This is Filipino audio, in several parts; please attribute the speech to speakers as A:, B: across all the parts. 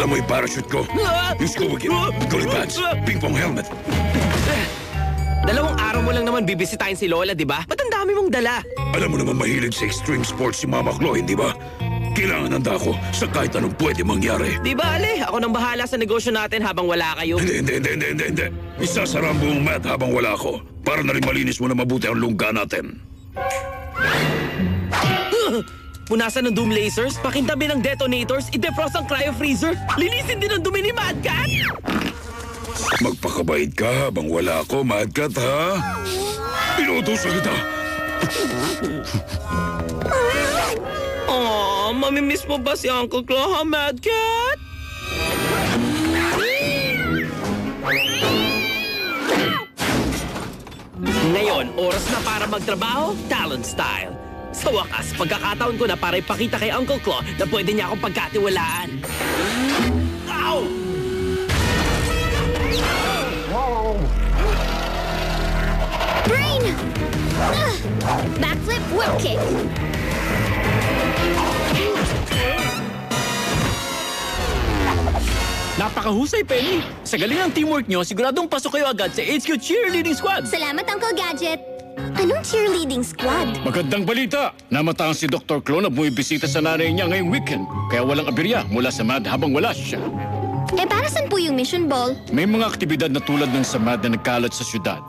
A: Dala mo yung parachute ko. Yung scuba gear, goalie pants, ping-pong helmet.
B: Dalawang araw mo lang naman bibisitahin si Lola, di ba? Ba't ang dami mong dala?
A: Alam mo naman mahilig sa extreme sports si Mama Chloe, di ba? Kailangan handa ko sa kahit anong pwede mangyari.
B: Di ba, Ale? Ako nang bahala sa negosyo natin habang wala kayo.
A: Hindi. Isasara ang buong mat habang wala ako. Para na rin malinis mo na mabuti ang lungga natin.
B: Punasan ng doom lasers, pakintabi ng detonators, i-defrost ang cryo-freezer, linisin din ang dumi ni Mad Cat!
A: Magpakabait ka habang wala ako, Mad Cat, ha? Pinutusan kita!
B: Aww, mamimiss mo ba si Uncle Claw, ha, Mad Cat? Ngayon, oras na para magtrabaho, talent style. Sa wakas, pagkakataon ko na para ipakita kay Uncle Claw na pwede niya akong pagkatiwalaan. Ow!
C: Brain! Backflip whip kick.
D: Napakahusay, Penny. Sa galing ng teamwork nyo, siguradong pasok kayo agad sa HQ Cheerleading Squad.
C: Salamat, Uncle Gadget. Anong cheerleading squad?
E: Magandang balita! Namataan si Dr. Claw na bumibisita sa nanay niya ngayong weekend. Kaya walang abirya mula sa MAD habang wala siya.
C: Eh, para saan po yung mission ball?
E: May mga aktibidad na tulad ng sa MAD na nagkalat sa syudad.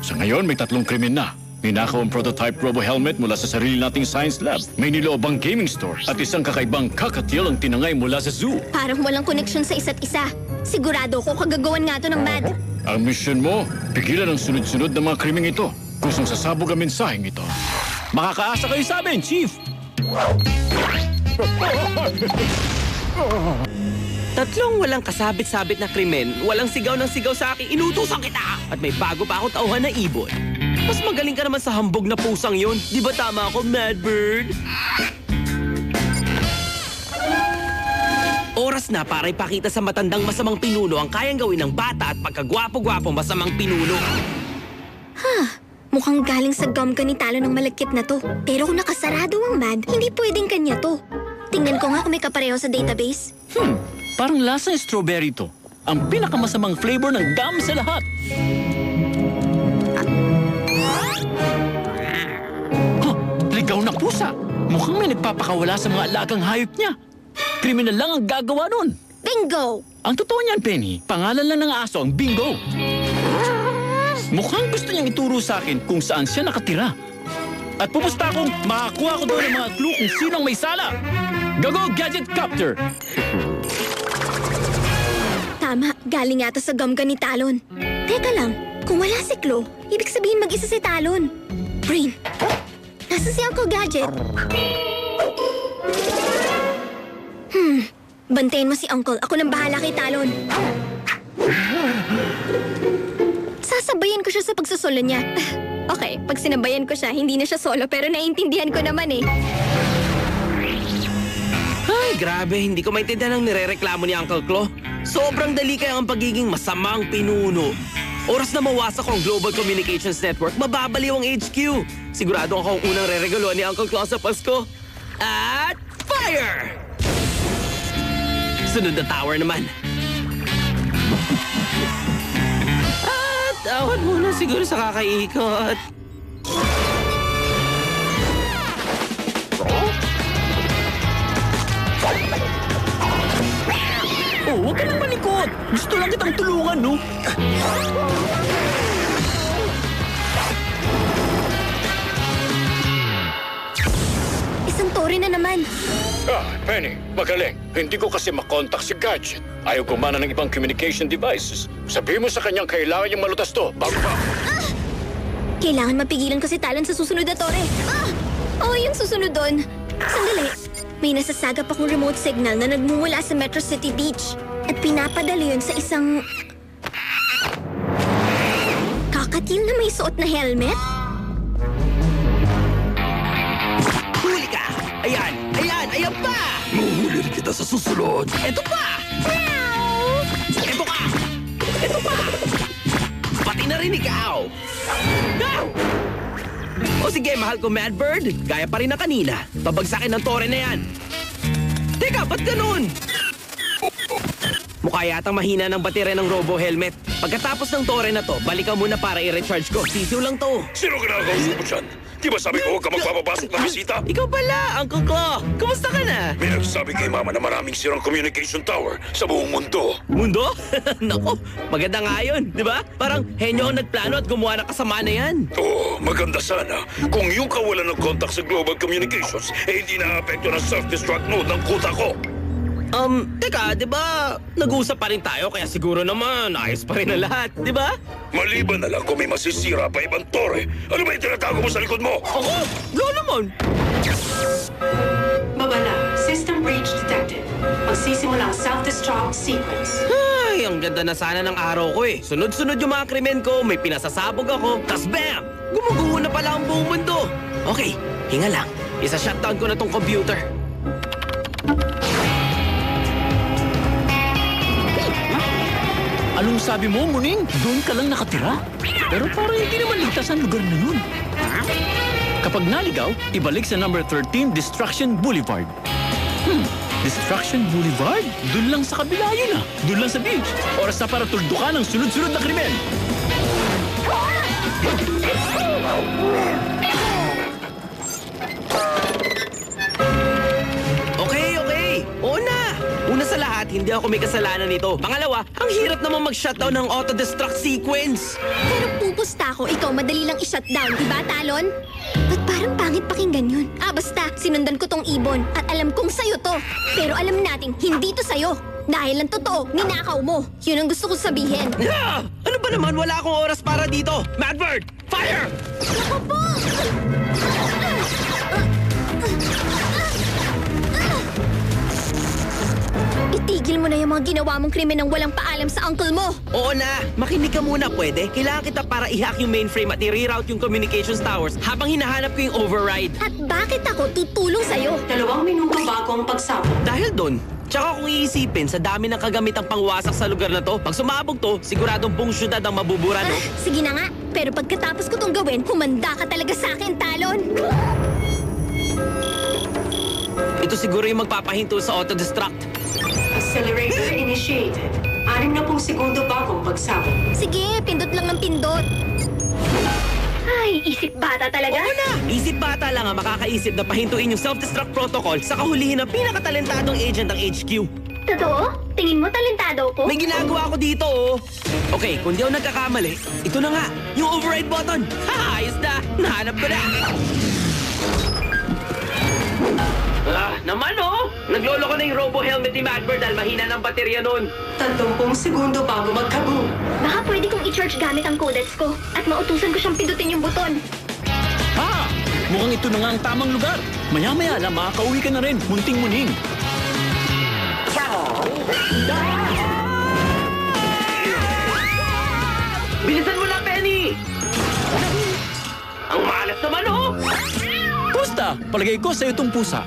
E: Sa ngayon, may 3 krimen na. Ninakaw ang prototype robo-helmet mula sa sarili nating science lab. May niloobang gaming store at isang kakaibang kakatil ang tinangay mula sa zoo.
C: Parang walang connection sa isa't isa. Sigurado ko kagagawan nga to ng MAD.
E: Ang mission mo, pigilan ang sunod-sunod na mga krimeng ito. Kusang sasabog ang mensaheng ito.
D: Makakaasa kayo sa amin, Chief.
B: Tatlong walang kasabit-sabit na krimen, walang sigaw ng sigaw sa akin, inutusan kita! At may bago pa ako tauhan na ibon. Mas magaling ka naman sa hambog na pusang yun. Di ba tama ako, Mad Bird? Oras na para ipakita sa matandang masamang pinuno ang kayang gawin ng bata at pagkagwapo-gwapo masamang pinuno.
C: Mukhang galing sa gum ka ni Talo ng malagkit na to. Pero kung nakasarado ang MAD, hindi pwedeng kanya to. Tingnan ko nga kung may kapareho sa database.
D: Parang lasang strawberry to. Ang pinakamasamang flavor ng gum sa lahat. Ligaw na pusa. Mukhang may nagpapakawala sa mga alagang hayop niya. Kriminal lang ang gagawa nun.
C: Bingo!
D: Ang totoo niyan, Penny, pangalan lang ng aso ang Bingo. Mukhang gusto niyang ituro sa akin kung saan siya nakatira. At pupusta akong makakuha ko doon ng mga clue kung sinong may sala. Gago Gadget Copter!
C: Tama, galing yata sa gum ka ni Talon. Teka lang, kung wala si Chloe, ibig sabihin mag-isa si Talon. Brain, nasa si Uncle Gadget? Bantayan mo si Uncle. Ako nang bahala kay Talon. Sasabayan ko siya sa pagsasolo niya. Okay, pag sinabayan ko siya, hindi na siya solo pero naiintindihan ko naman eh.
B: Ay, grabe, hindi ko maintindihan ang nirereklamo ni Uncle Claw. Sobrang dali kaya ang pagiging masamang pinuno. Oras na mawasak ko ang Global Communications Network, mababaliw ang HQ. Sigurado ako ang unang reregalo ni Uncle Claw sa Pasko. At fire! Sunod na tower naman. At awan muna siguro sa kakaikot.
D: Oh, huwag ka nang malikot. Gusto lang kitang tulungan, no?
C: Isang tore na naman.
E: Penny, magaling. Hindi ko kasi makontak si Gadget. Ayaw gumana ng ibang communication devices. Sabihin mo sa kanyang kailangan niyang malutas to bago pa.
C: Kailangan mapigilan ko si Talon sa susunod na tore. Oh, yung susunod doon. Sandali. May nasasagap akong remote signal na nagmumula sa Metro City Beach. At pinapadala yun sa isang... kakatil na may suot na helmet?
B: Huli ka! Ayan! Ayan! Ayan pa!
A: Mahuhuli rin kita sa susunod.
B: Ito pa! Ito ka! Ito pa! Pati na rin ikaw! Ah! O sige, mahal ko, Mad Bird. Gaya pa rin na kanina. Pabagsakin ng tore na yan. Teka, ba't ganun? Mukha yatang mahina ng baterya ng Robo Helmet. Pagkatapos ng tore na to, balikan muna para i-recharge ko. Sisiw lang to.
A: Sino kinakausap mo dyan? Di ba sabi ko huwag ka magpapapasok na bisita?
B: Ikaw pala, Uncle Claw. Kumusta ka na?
A: May nagsabi kay Mama na maraming sirang communication tower sa buong mundo.
B: Mundo? Nako, maganda nga yun, di ba? Parang henyo ang nagplano at gumawa ng kasama na yan.
A: Oo, maganda sana kung yung kawalan ng contact sa Global Communications hindi na-apekto ng self-destruct mode ng kuta ko.
B: Teka, di ba? Nag-uusap pa rin tayo kaya siguro naman ayos pa rin ang lahat, di ba?
A: Maliban na lang kung may masisira pa ibang tore. Ano ba yung tinatago mo sa likod mo?
B: Ako? Wala naman.
F: Babala, system breach detected. Magsisimula ang self-destruct sequence.
B: Ay, ang ganda na sana ng araw ko eh. Sunod-sunod yung mga krimen ko, may pinasasabog ako, tas bam! Gumuguho na pala ang buong mundo. Okay, hinga lang. Isa-shutdown ko na tong computer.
D: Anong sabi mo, Muning? Doon ka lang nakatira? Pero parang hindi naman ligtas ang lugar na yun. Kapag naligaw, ibalik sa number 13 Destruction Boulevard. Destruction Boulevard? Doon lang sa kabila yun ah. Doon lang sa beach. Oras na para tuldukan ang sunod-sunod na krimen.
B: Okay. Oo na. Una sa lahat, hindi ako may kasalanan nito. Pangalawa, ang hirap naman mag-shutdown ng auto-destruct sequence.
C: Pero pupusta ako, ikaw madali lang i-shutdown, di ba, Talon? Ba't parang pangit pakinggan yun? Basta, sinundan ko tong ibon at alam kong sayo to. Pero alam nating hindi to sayo. Dahil ang totoo, ninakaw mo. Yun ang gusto ko sabihin.
B: Ah! Ano ba naman? Wala akong oras para dito. Madbird, fire!
C: Ako po! Itigil mo na yung mga ginawa mong krimen ng walang paalam sa uncle mo.
B: Oo na, makinig ka muna pwede. Kailangan kita para i-hack yung mainframe at i-reroute yung communications towers habang hinahanap ko yung override.
C: At bakit ako tutulong sa'yo?
F: 2 minuto bago ang pagsabog.
B: Dahil doon, tsaka kung iisipin sa dami ng kagamitang pangwasak sa lugar na to, pag sumabog to, siguradong buong syudad ang mabubura, no?
C: Sige na nga, pero pagkatapos ko tong gawin, humanda ka talaga sa akin, Talon.
B: Ito siguro yung magpapahinto sa auto-destruct.
F: Accelerator initiated. 60 segundo bago ang pagsabog.
C: Sige, pindot lang ng pindot. Ay, isip bata talaga.
B: Oo na! Isip bata lang ang makakaisip na pahintuin yung self-destruct protocol sa kahulihin ng pinakatalentadong agent ng HQ.
C: Totoo? Tingin mo talentado ko?
B: May ginagawa ko dito, oh. Okay, kung di ako nagkakamali, ito na nga, yung override button. Ha, ayos na! Nahanap ko na! Naman oh! Naglolo ko na yung Robo Helmet ni Madbird dahil mahina ng baterya nun.
F: 30 segundo bago magkaboom.
C: Baka pwede kong i-charge gamit ang codex ko at mautusan ko siyang pindutin yung buton.
D: Ha! Mukhang ito na nga ang tamang lugar. Maya-maya lang makakauwi ka na rin, munting-muning.
B: Bilisan mo na, Penny! Ang malas naman oh!
D: Pusta! Palagay ko sa'yo itong pusa.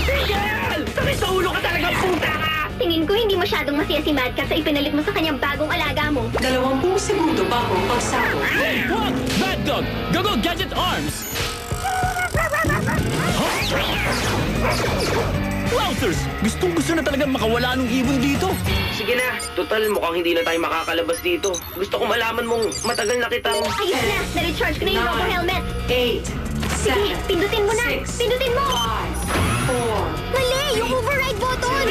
B: Tigil! Sakit sa ulo ka talaga, puta ka!
C: Tingin ko hindi masyadong masaya si Madcap sa ipinalit mo sa kanyang bagong alaga mo.
F: 20 segundo bago ang pagsabog.
D: Wag! Mad Dog! Gago Gadget Arms! Wowzers! Gustong-gusto na talagang makawala ng ibon dito.
B: Sige na, total mukhang hindi na tayo makakalabas dito. Gusto ko malaman mong matagal na kitang...
C: Ayos na! Na-recharge ko na yung Robo Helmet!
F: 8, 7,
C: Sige, pindutin mo na!
F: 6,
C: Pindutin mo!
F: 5,
C: Mali! Yung override button!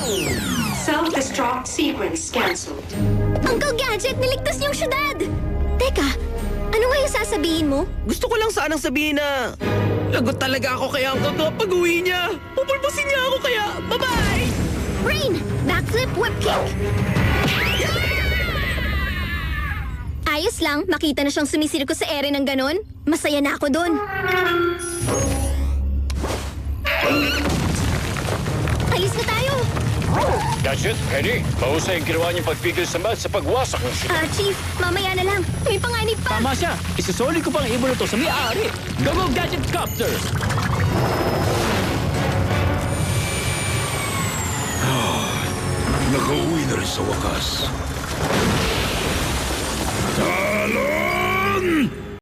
F: 4. Self-destruct sequence cancelled.
C: Uncle Gadget, niligtas niyong syudad! Teka, ano nga yung sasabihin mo?
B: Gusto ko lang sanang sabihin na... Lagot talaga ako kay Uncle Claw pag-uwi niya. Pupulpusin niya ako kaya... Bye-bye!
C: Rain! Backflip whip kick! Ayos lang, makita na siyang sumisirko sa ere ng ganon. Masaya na ako doon. Alis na tayo!
E: Gadget, Penny, mahusay ang ginawa niyong pagpigil sa Matt sa pagwasak ng syudad.
C: Chief, mamaya na lang. May panganib pa.
D: Tama siya. Isasoli ko pang ibon na to sa may-ari. Gago Gadget Copter!
A: Nakauwi na rin sa wakas.